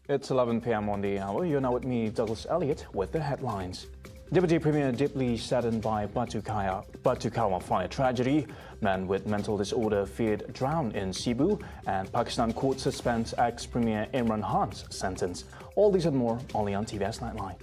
It's 11 p.m. on the hour. You're now with me, Douglas Elliott, with the headlines. Deputy Premier deeply saddened by Batu Kawah fire tragedy. Man with mental disorder feared drown in SIBU, and Pakistan court suspends ex-Premier IMRAN Khan's sentence. All these and more only on TVS Nightline.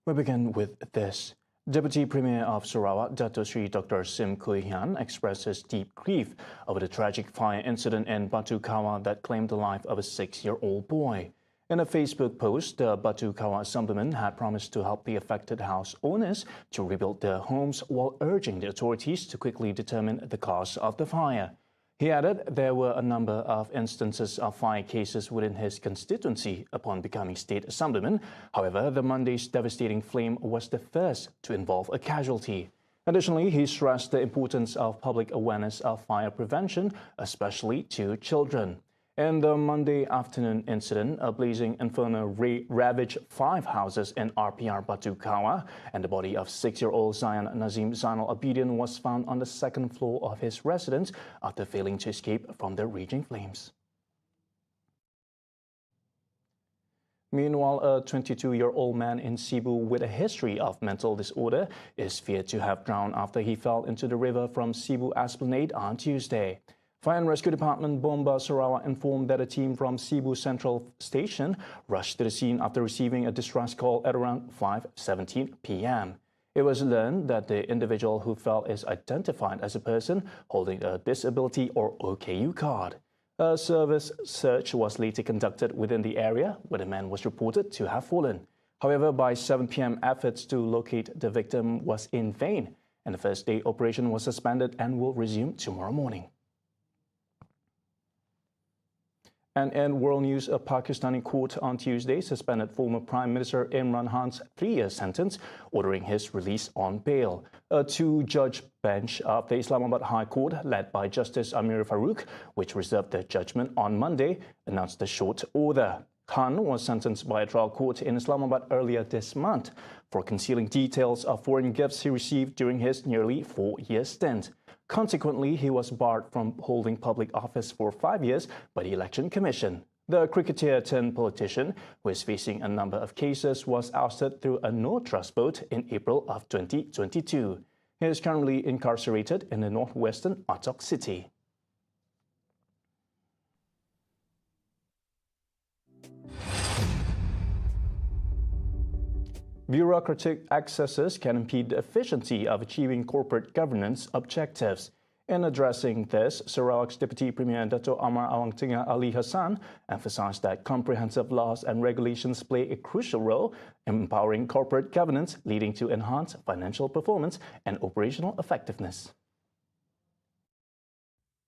We begin with this. Deputy Premier of Sarawak, Dato Sri Dr. Sim Koi Hian, expressed his deep grief over the tragic fire incident in Batu Kawah that claimed the life of a 6-year-old boy. In a Facebook post, the Batu Kawah Assemblyman had promised to help the affected house owners to rebuild their homes while urging the authorities to quickly determine the cause of the fire. He added there were a number of instances of fire cases within his constituency upon becoming state assemblyman. However, the Monday's devastating flame was the first to involve a casualty. Additionally, he stressed the importance of public awareness of fire prevention, especially to children. In the Monday afternoon incident, a blazing inferno ravaged 5 houses in RPR Batu Kawah, and the body of 6-year-old Zayan Nazim Zainal Abidin was found on the 2nd floor of his residence after failing to escape from the raging flames. Meanwhile, a 22-year-old man in SIBU with a history of mental disorder is feared to have drowned after he fell into the river from SIBU Esplanade on Tuesday. Fire and Rescue Department Bomba Sarawak informed that a team from SIBU Central Station rushed to the scene after receiving a distress call at around 5:17 p.m. It was learned that the individual who fell is identified as a person holding a disability or OKU card. A service search was later conducted within the area where the man was reported to have fallen. However, by 7 p.m., efforts to locate the victim was in vain, and the first-day operation was suspended and will resume tomorrow morning. And in world news, a Pakistani court on Tuesday suspended former Prime Minister Imran Khan's 3-year sentence, ordering his release on bail. A 2-judge bench of the Islamabad High Court, led by Justice Amir Farouk, which reserved the judgment on Monday, announced the short order. Khan was sentenced by a trial court in Islamabad earlier this month for concealing details of foreign gifts he received during his nearly 4-year stint. Consequently, he was barred from holding public office for 5 years by the Election Commission. The cricketer-turned-politician, who is facing a number of cases, was ousted through a no-trust vote in April of 2022. He is currently incarcerated in the northwestern Atok city. Bureaucratic excesses can impede the efficiency of achieving corporate governance objectives. In addressing this, Sarawak's Deputy Premier Dato' Amar Awang Tengah Ali Hassan emphasized that comprehensive laws and regulations play a crucial role in empowering corporate governance, leading to enhanced financial performance and operational effectiveness.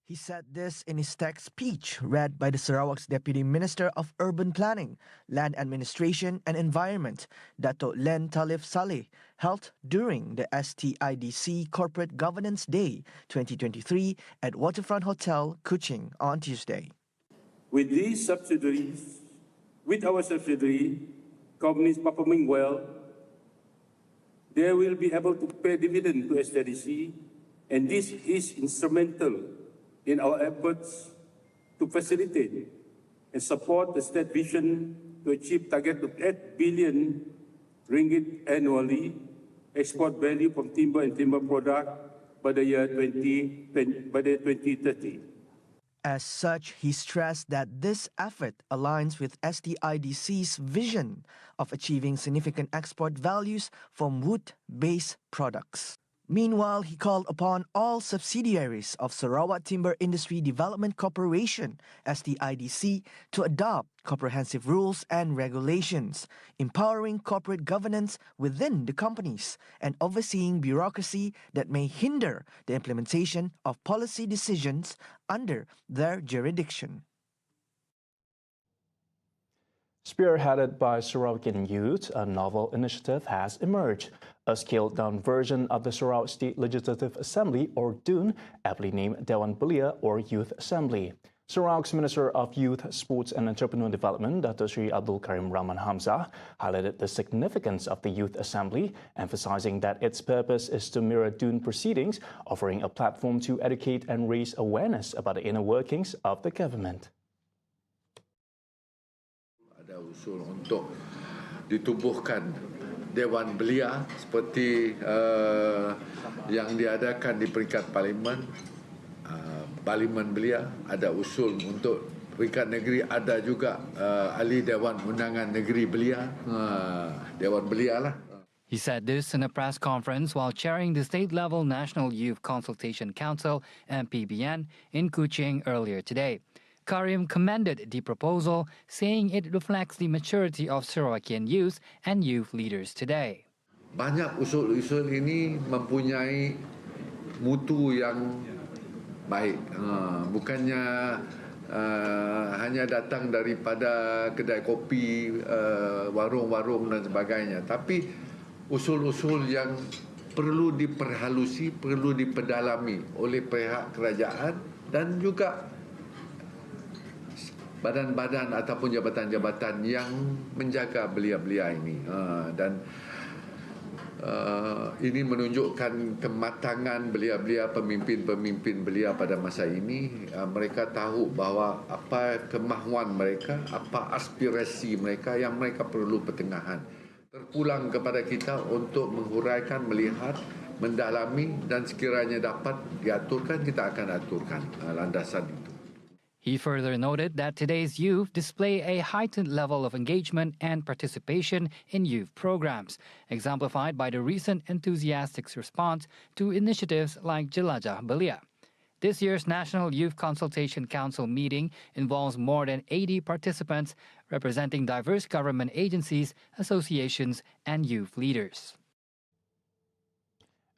He said this in his text speech read by the Sarawak's Deputy Minister of Urban Planning, Land Administration and Environment, Dato' Len Talif Saleh, held during the STIDC Corporate Governance Day 2023 at Waterfront Hotel, Kuching on Tuesday. With our subsidiary companies performing well, they will be able to pay dividend to STIDC, and this is instrumental in our efforts to facilitate and support the state vision to achieve target of 8 billion ringgit annually export value from timber and timber product by the year 2030. As such, he stressed that this effort aligns with STIDC's vision of achieving significant export values from wood-based products. Meanwhile, he called upon all subsidiaries of Sarawak Timber Industry Development Corporation, STIDC, to adopt comprehensive rules and regulations, empowering corporate governance within the companies, and overseeing bureaucracy that may hinder the implementation of policy decisions under their jurisdiction. Spearheaded by Sarawakian youth, a novel initiative has emerged. a scaled-down version of the Sarawak State Legislative Assembly, or DUN, aptly named Dewan Belia, or Youth Assembly. Sarawak's Minister of Youth, Sports and Entrepreneur Development, Dato Sri Abdul Karim Rahman Hamzah, highlighted the significance of the Youth Assembly, emphasizing that its purpose is to mirror DUN proceedings, offering a platform to educate and raise awareness about the inner workings of the government. Ada usul untuk ditubuhkan Dewan Belia seperti yang diadakan di peringkat Parlimen. Parlimen Belia, ada usul untuk peringkat negeri, ada juga ahli Dewan Undangan Negeri Belia, Dewan Belia lah. He said this in a press conference while chairing the state-level National Youth Consultation Council, MPBN, in Kuching earlier today. Karim commended the proposal, saying it reflects the maturity of Sarawakian youth and youth leaders today. Banyak usul-usul ini mempunyai mutu yang baik, bukannya hanya datang daripada kedai kopi, warung-warung dan sebagainya, tapi usul-usul yang perlu diperhalusi, perlu diperdalami oleh pihak kerajaan dan juga badan-badan ataupun jabatan-jabatan yang menjaga belia-belia ini. Dan ini menunjukkan kematangan belia-belia, pemimpin-pemimpin belia pada masa ini. Mereka tahu bahawa apa kemahuan mereka, apa aspirasi mereka yang mereka perlu pertengahan. Terpulang kepada kita untuk menghuraikan, melihat, mendalami dan sekiranya dapat diaturkan, kita akan aturkan landasan itu. He further noted that today's youth display a heightened level of engagement and participation in youth programs, exemplified by the recent enthusiastic response to initiatives like Jelajah Belia. This year's National Youth Consultation Council meeting involves more than 80 participants representing diverse government agencies, associations, and youth leaders.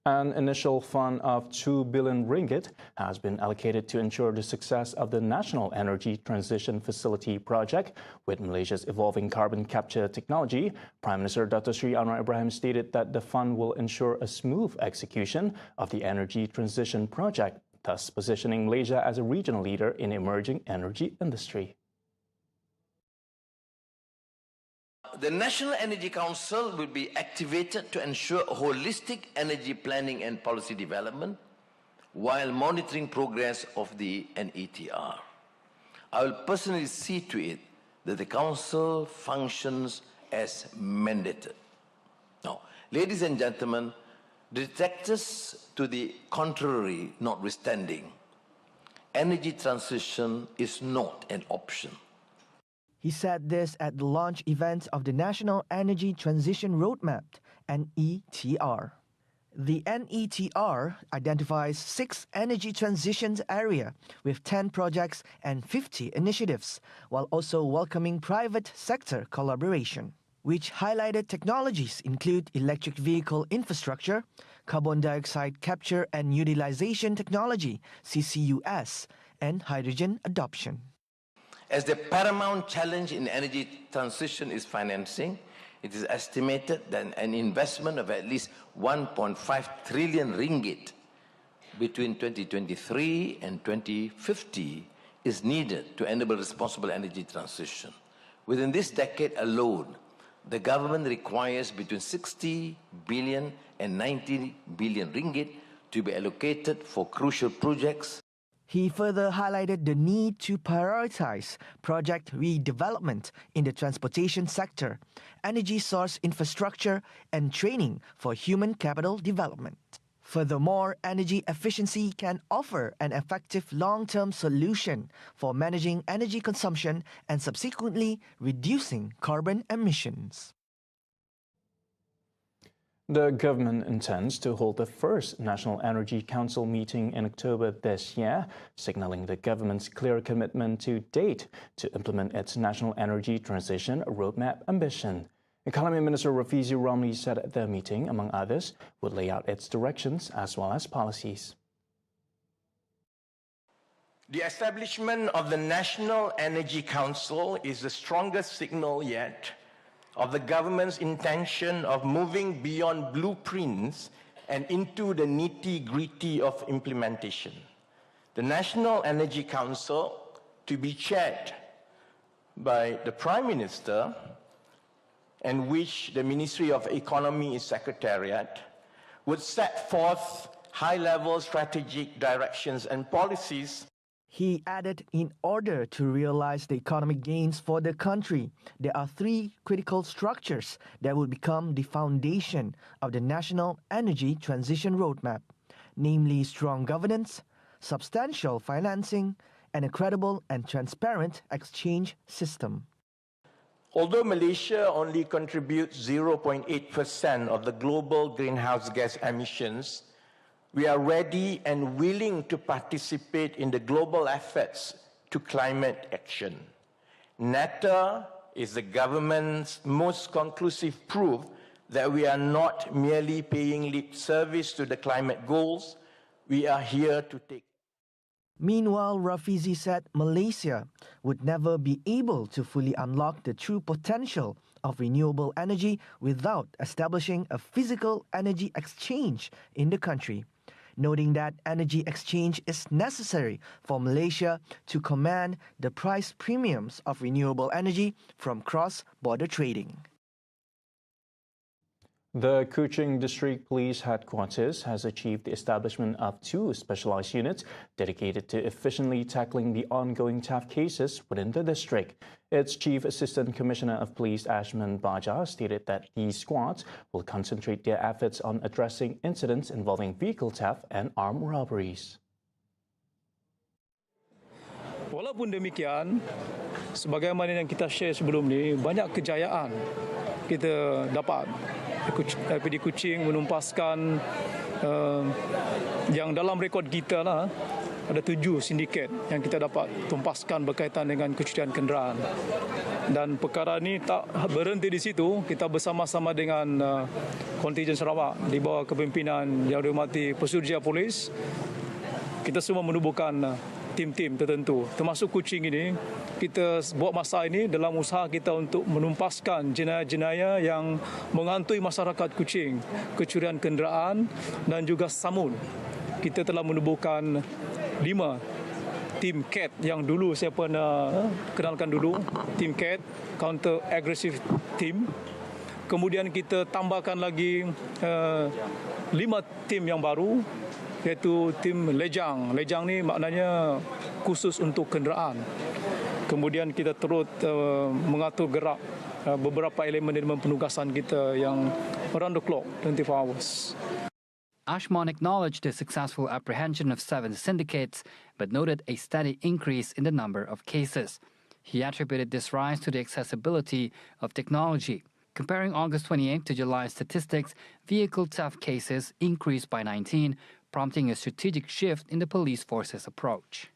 An initial fund of 2 billion ringgit has been allocated to ensure the success of the National Energy Transition Facility project. With Malaysia's evolving carbon capture technology, Prime Minister Dato Sri Anwar Ibrahim stated that the fund will ensure a smooth execution of the energy transition project, thus positioning Malaysia as a regional leader in emerging energy industry. The National Energy Council will be activated to ensure holistic energy planning and policy development while monitoring progress of the NETR. I will personally see to it that the Council functions as mandated. Now, ladies and gentlemen, detractors to the contrary notwithstanding, energy transition is not an option. He said this at the launch event of the National Energy Transition Roadmap, NETR. The NETR identifies 6 energy transitions areas with 10 projects and 50 initiatives, while also welcoming private sector collaboration, which highlighted technologies include electric vehicle infrastructure, carbon dioxide capture and utilization technology, CCUS, and hydrogen adoption. As the paramount challenge in energy transition is financing, it is estimated that an investment of at least 1.5 trillion ringgit between 2023 and 2050 is needed to enable responsible energy transition. Within this decade alone, the government requires between 60 billion and 90 billion ringgit to be allocated for crucial projects. He further highlighted the need to prioritize project redevelopment in the transportation sector, energy source infrastructure, and training for human capital development. Furthermore, energy efficiency can offer an effective long-term solution for managing energy consumption and subsequently reducing carbon emissions. The government intends to hold the first National Energy Council meeting in October this year, signaling the government's clear commitment to date to implement its national energy transition roadmap ambition. Economy Minister Rafizi Ramli said the meeting, among others, would lay out its directions as well as policies. The establishment of the National Energy Council is the strongest signal yet of the government's intention of moving beyond blueprints and into the nitty-gritty of implementation. The National Energy Council, to be chaired by the Prime Minister, and which the Ministry of Economy is Secretariat, would set forth high-level strategic directions and policies. He added, in order to realize the economic gains for the country, there are three critical structures that will become the foundation of the National Energy Transition Roadmap, namely strong governance, substantial financing, and a credible and transparent exchange system. Although Malaysia only contributes 0.8% of the global greenhouse gas emissions, we are ready and willing to participate in the global efforts to climate action. NETA is the government's most conclusive proof that we are not merely paying lip service to the climate goals, we are here to take. Meanwhile, Rafizi said Malaysia would never be able to fully unlock the true potential of renewable energy without establishing a physical energy exchange in the country, noting that energy exchange is necessary for Malaysia to command the price premiums of renewable energy from cross-border trading. The Kuching District Police Headquarters has achieved the establishment of 2 specialized units dedicated to efficiently tackling the ongoing theft cases within the district. Its Chief Assistant Commissioner of Police Ashman Baja stated that these squads will concentrate their efforts on addressing incidents involving vehicle theft and armed robberies. Walaupun demikian, sebagaimana yang kita share sebelum ni, banyak kejayaan kita dapat di Kuching menumpaskan yang dalam rekod kita lah, ada 7 sindiket yang kita dapat tumpaskan berkaitan dengan kecurian kenderaan. Dan perkara ini tak berhenti di situ, kita bersama-sama dengan kontijen Sarawak di bawah kepimpinan Yang Dihormati Pesuruhjaya Polis, kita semua menubuhkan tim-tim tertentu. Termasuk Kuching ini, kita buat masa ini dalam usaha kita untuk menumpaskan jenayah-jenayah yang menghantui masyarakat Kuching, kecurian kenderaan dan juga samun. Kita telah menubuhkan 5 tim CAT yang dulu saya pernah kenalkan dulu, tim CAT, Counter Aggressive Team. Kemudian kita tambahkan lagi 5 tim yang baru, iaitu tim lejang. Lejang ni maknanya khusus untuk kenderaan. Kemudian kita turut mengatur gerak beberapa elemen-elemen penugasan kita yang around the clock, 24 hours. Ashman acknowledged the successful apprehension of 7 syndicates, but noted a steady increase in the number of cases. He attributed this rise to the accessibility of technology. Comparing August 28 to July statistics, vehicle theft cases increased by 19, prompting a strategic shift in the police force's approach.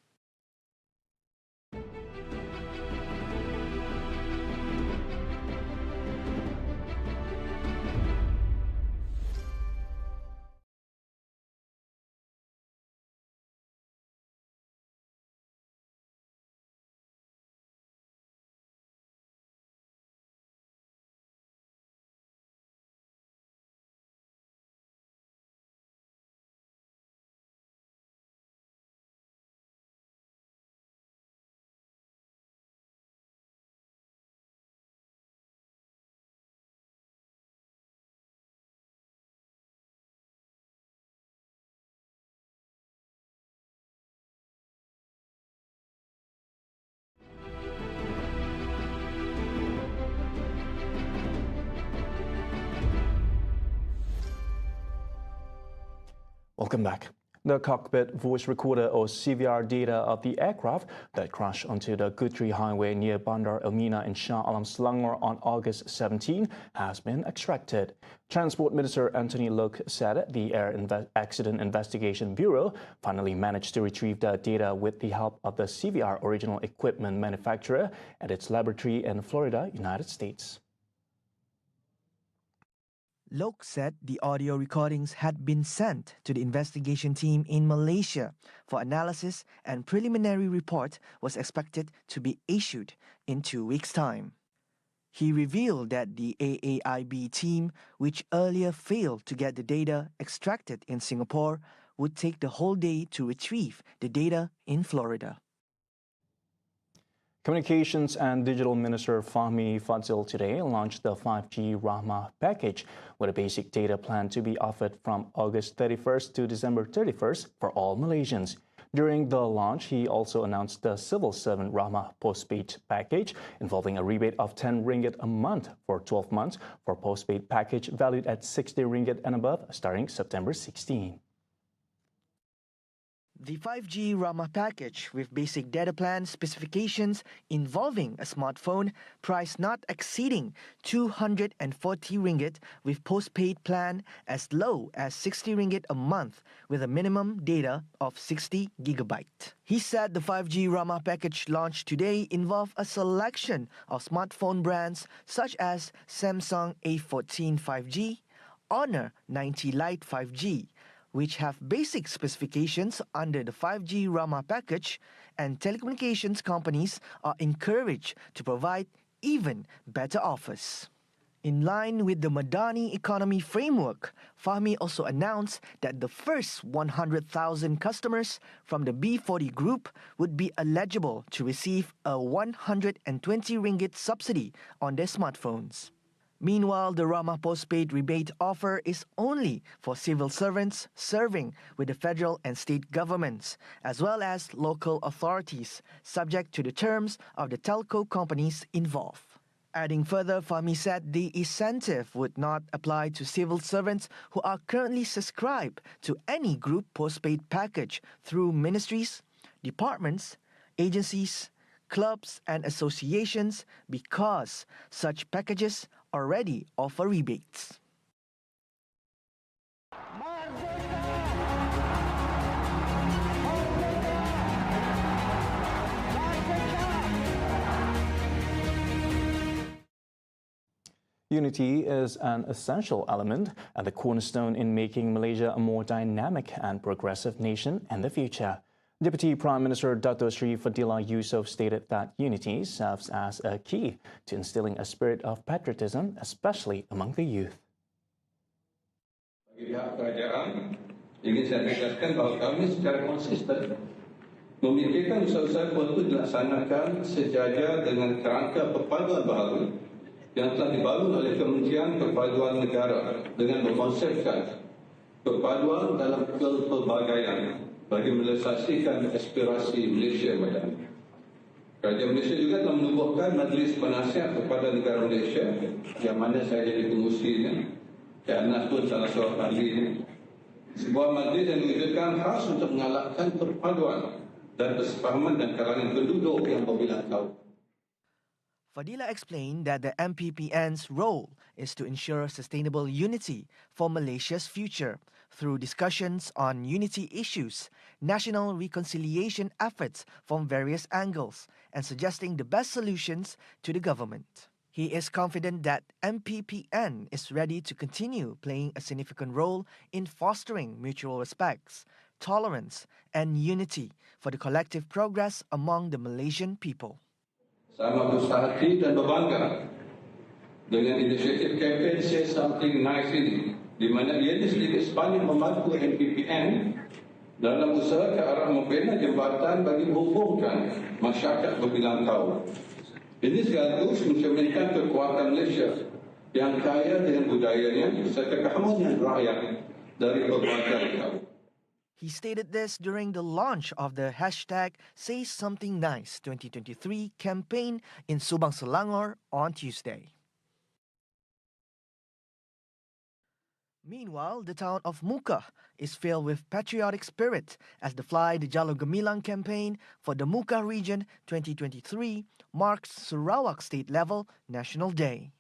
Welcome back. The cockpit voice recorder or CVR data of the aircraft that crashed onto the Guthrie Highway near Bandar Elmina in Shah Alam, Selangor on August 17 has been extracted. Transport Minister Anthony Loke said the Accident Investigation Bureau finally managed to retrieve the data with the help of the CVR original equipment manufacturer at its laboratory in Florida, United States. Loke said the audio recordings had been sent to the investigation team in Malaysia for analysis, and preliminary report was expected to be issued in 2 weeks' time. He revealed that the AAIB team, which earlier failed to get the data extracted in Singapore, would take the whole day to retrieve the data in Florida. Communications and Digital Minister Fahmi Fadzil today launched the 5G Rahmah package with a basic data plan to be offered from August 31st to December 31st for all Malaysians. During the launch, he also announced the Civil Servant Rahmah postpaid package involving a rebate of 10 ringgit a month for 12 months for postpaid package valued at 60 ringgit and above starting September 16. The 5G Rahmah package with basic data plan specifications involving a smartphone price not exceeding 240 ringgit with postpaid plan as low as 60 ringgit a month with a minimum data of 60 gigabyte. He said the 5G Rahmah package launched today involved a selection of smartphone brands such as Samsung A14 5G, Honor 90 Lite 5G, which have basic specifications under the 5G Rahmah package, and telecommunications companies are encouraged to provide even better offers. In line with the Madani economy framework, Fahmi also announced that the first 100,000 customers from the B40 group would be eligible to receive a 120 ringgit subsidy on their smartphones. Meanwhile, the Rahmah postpaid rebate offer is only for civil servants serving with the federal and state governments, as well as local authorities, subject to the terms of the telco companies involved. Adding further, Fahmi said the incentive would not apply to civil servants who are currently subscribed to any group postpaid package through ministries, departments, agencies, clubs and associations because such packages already offer rebates. Unity is an essential element and the cornerstone in making Malaysia a more dynamic and progressive nation in the future. Deputy Prime Minister Dato Sri Fadillah Yusof stated that unity serves as a key to instilling a spirit of patriotism, especially among the youth. Bagi pihak kerajaan, ingin saya tegaskan bahawa kami secara konsisten memikirkan usaha-usaha itu dilaksanakan sejajar dengan kerangka perpaduan baru yang telah dibangun oleh Kementerian Perpaduan Negara dengan mengkonsepkan perpaduan dalam pelbagaian bagi merealisasikan aspirasi Malaysia madani. Kerajaan Malaysia juga telah menubuhkan Majlis Penasihat kepada Negara Malaysia yang mana saya jadi pengurusinya. Anas pun salah seorang ahlinya. Sebuah majlis yang diwujudkan khas untuk mengalahkan perpaduan dan kesepahaman dan kalangan penduduk yang berbilang tahu. Fadillah explained that the MPPN's role is to ensure sustainable unity for Malaysia's future through discussions on unity issues, national reconciliation efforts from various angles, and suggesting the best solutions to the government. He is confident that MPPN is ready to continue playing a significant role in fostering mutual respect, tolerance, and unity for the collective progress among the Malaysian people. Sama bersahati dan berbangga dengan inisiatif kempen Say Something Nice ini, di mana ia sedikit sebanyak membantu MPPN dalam usaha ke arah membina jambatan bagi menghubungkan masyarakat berbilang tahun. Ini sekaligus mencerminkan kekuatan Malaysia yang kaya dengan budayanya serta keharmonian rakyat dari berbagai tahun. He stated this during the launch of the hashtag Say Something Nice 2023 campaign in Subang, Selangor on Tuesday. Meanwhile, the town of Muka is filled with patriotic spirit as the Fly the Jalur Gemilang campaign for the Muka region 2023 marks Sarawak state-level National Day.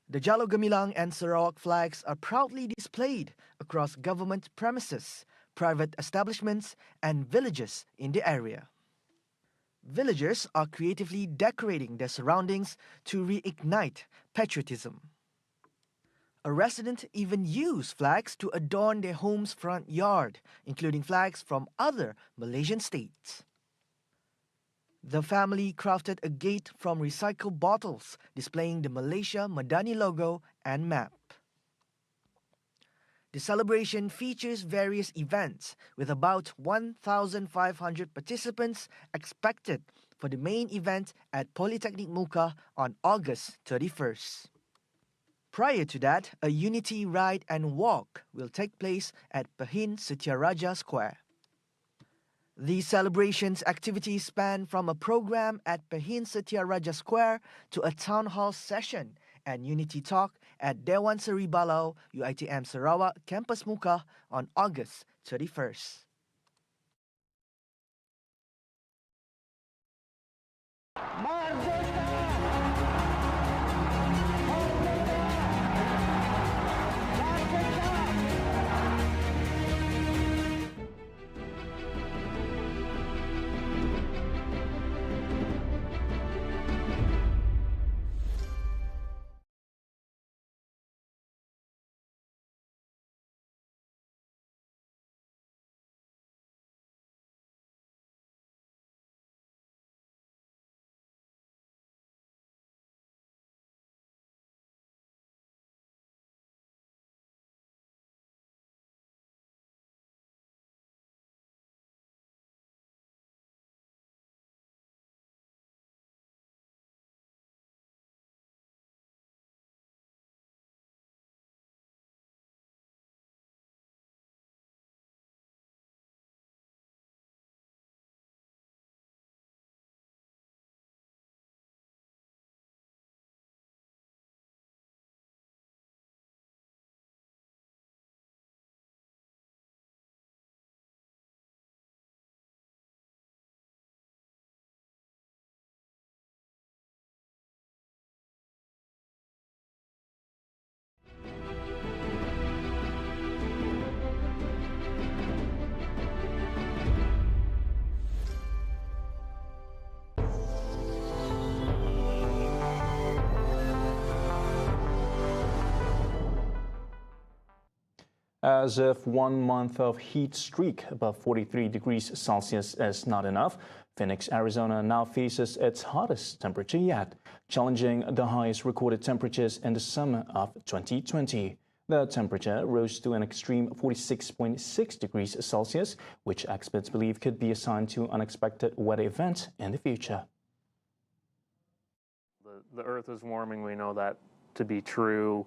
The Jalur Gemilang and Sarawak flags are proudly displayed across government premises, private establishments, and villages in the area. Villagers are creatively decorating their surroundings to reignite patriotism. A resident even used flags to adorn their home's front yard, including flags from other Malaysian states. The family crafted a gate from recycled bottles displaying the Malaysia Madani logo and map. The celebration features various events with about 1,500 participants expected for the main event at Polytechnic Muka on August 31st. Prior to that, a unity ride and walk will take place at Pehin Setiaraja Square. The celebrations activities span from a program at Pehin Setiaraja Square to a town hall session and unity talk at Dewan Seri Balau, UiTM Sarawak Campus Muka on August 31st. As if 1 month of heat streak above 43 degrees Celsius is not enough, Phoenix, Arizona now faces its hottest temperature yet, challenging the highest recorded temperatures in the summer of 2020. The temperature rose to an extreme 46.6 degrees Celsius, which experts believe could be a sign to unexpected weather events in the future. The Earth is warming, we know that to be true.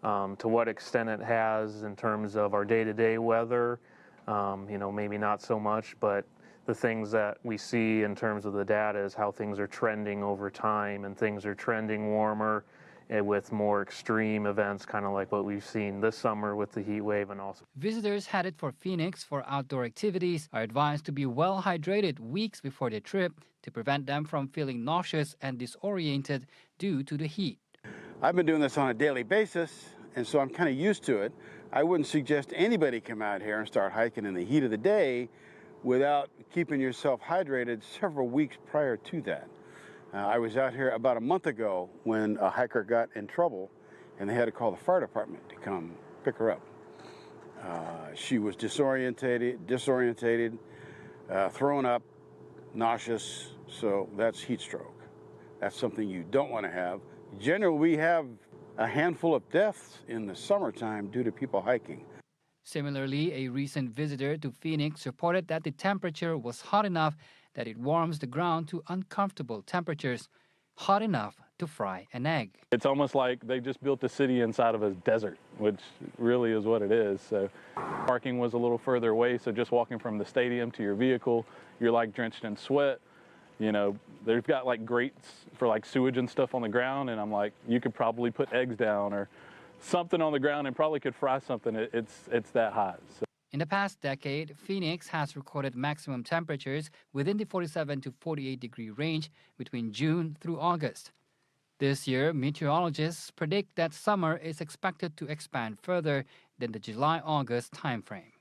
To what extent it has in terms of our day-to-day weather, maybe not so much, but the things that we see in terms of the data is how things are trending over time, and things are trending warmer with more extreme events, kind of like what we've seen this summer with the heat wave. And also, visitors headed for Phoenix for outdoor activities are advised to be well hydrated weeks before their trip to prevent them from feeling nauseous and disoriented due to the heat. I've been doing this on a daily basis, and so I'm kind of used to it. I wouldn't suggest anybody come out here and start hiking in the heat of the day without keeping yourself hydrated several weeks prior to that. I was out here about a month ago when a hiker got in trouble, and they had to call the fire department to come pick her up. She was disorientated, thrown up, nauseous, so that's heat stroke. That's something you don't want to have. Generally, we have a handful of deaths in the summertime due to people hiking. Similarly, a recent visitor to Phoenix reported that the temperature was hot enough that it warms the ground to uncomfortable temperatures, hot enough to fry an egg. it's almost like they just built a city inside of a desert, which really is what it is. So parking was a little further away, so just walking from the stadium to your vehicle, you're like drenched in sweat. They've got like grates for like sewage and stuff on the ground, and I'm like, you could probably put eggs down or something on the ground and probably could fry something. It's that hot. So. In the past decade, Phoenix has recorded maximum temperatures within the 47 to 48 degree range between June through August. This year, meteorologists predict that summer is expected to expand further than the July-August timeframe.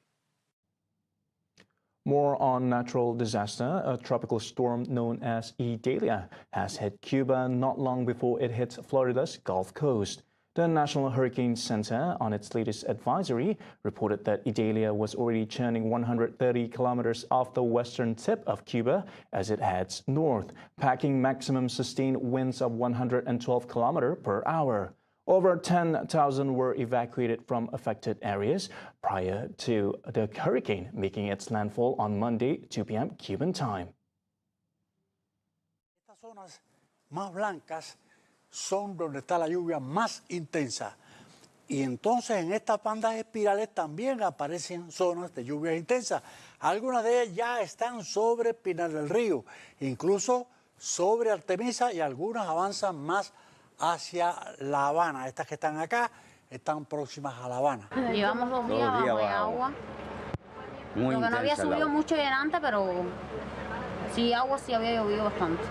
More on natural disaster. A tropical storm known as Idalia has hit Cuba not long before it hits Florida's Gulf Coast. The National Hurricane Center, on its latest advisory, reported that Idalia was already churning 130 kilometers off the western tip of Cuba as it heads north, packing maximum sustained winds of 112 kilometers per hour. Over 10,000 were evacuated from affected areas prior to the hurricane making its landfall on Monday, 2 p.m. Cuban time. Estas zonas más blancas son donde está la lluvia más intensa. Y entonces en estas bandas espirales también aparecen zonas de lluvia intensa. Algunas de ellas ya están sobre Pinar del Río, incluso sobre Artemisa, y algunas avanzan más hacia La Habana. Estas que están acá están próximas a La Habana. Llevamos 2 días bajo el agua. Lo que no había subido mucho antes, pero sí, agua sí había llovido bastante.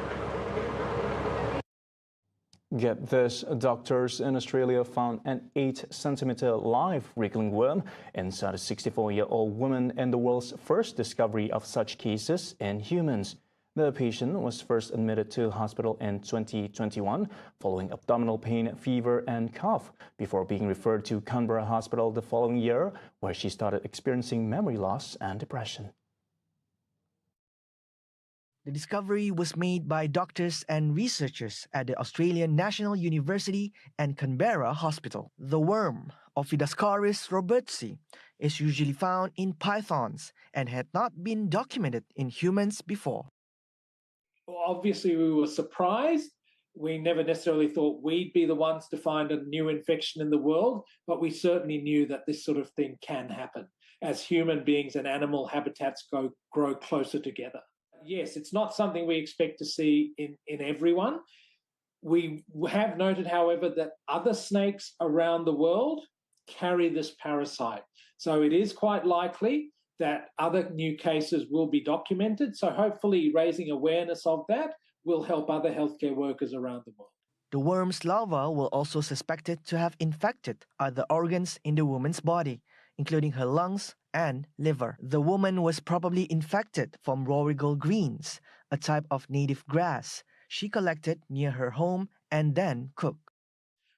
Get this, doctors in Australia found an 8-centimeter live wriggling worm inside a 64-year-old woman in the world's first discovery of such cases in humans. The patient was first admitted to hospital in 2021 following abdominal pain, fever and cough before being referred to Canberra Hospital the following year, where she started experiencing memory loss and depression. The discovery was made by doctors and researchers at the Australian National University and Canberra Hospital. The worm, Ophidascaris robertsi, is usually found in pythons and had not been documented in humans before. Obviously, we were surprised. We never necessarily thought we'd be the ones to find a new infection in the world, but we certainly knew that this sort of thing can happen as human beings and animal habitats grow closer together. Yes, it's not something we expect to see in everyone. We have noted, however, that other snakes around the world carry this parasite. So it is quite likely that other new cases will be documented. So hopefully raising awareness of that will help other healthcare workers around the world. The worm's larva were also suspected to have infected other organs in the woman's body, including her lungs and liver. The woman was probably infected from rorigal greens, a type of native grass she collected near her home and then cooked.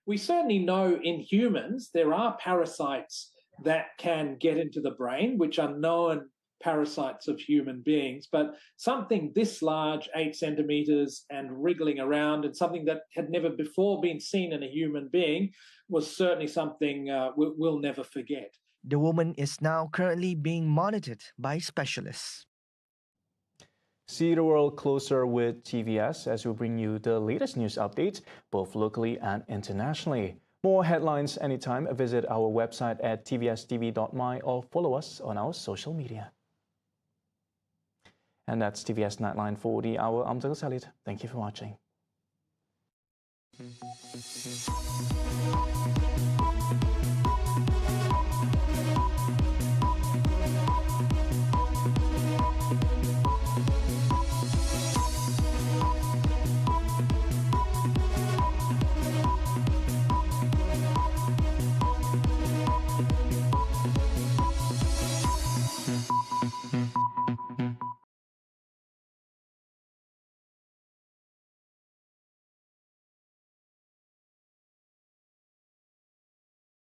We certainly know in humans there are parasites that can get into the brain, which are known parasites of human beings, but something this large, 8 centimeters, and wriggling around, and something that had never before been seen in a human being was certainly something we'll never forget. The woman is now currently being monitored by specialists. See the world closer with TVS as we bring you the latest news updates, both locally and internationally. More headlines anytime. Visit our website at tvstv.my or follow us on our social media. And that's TVS Nightline for the hour. I'm Douglas Elliott. Thank you for watching.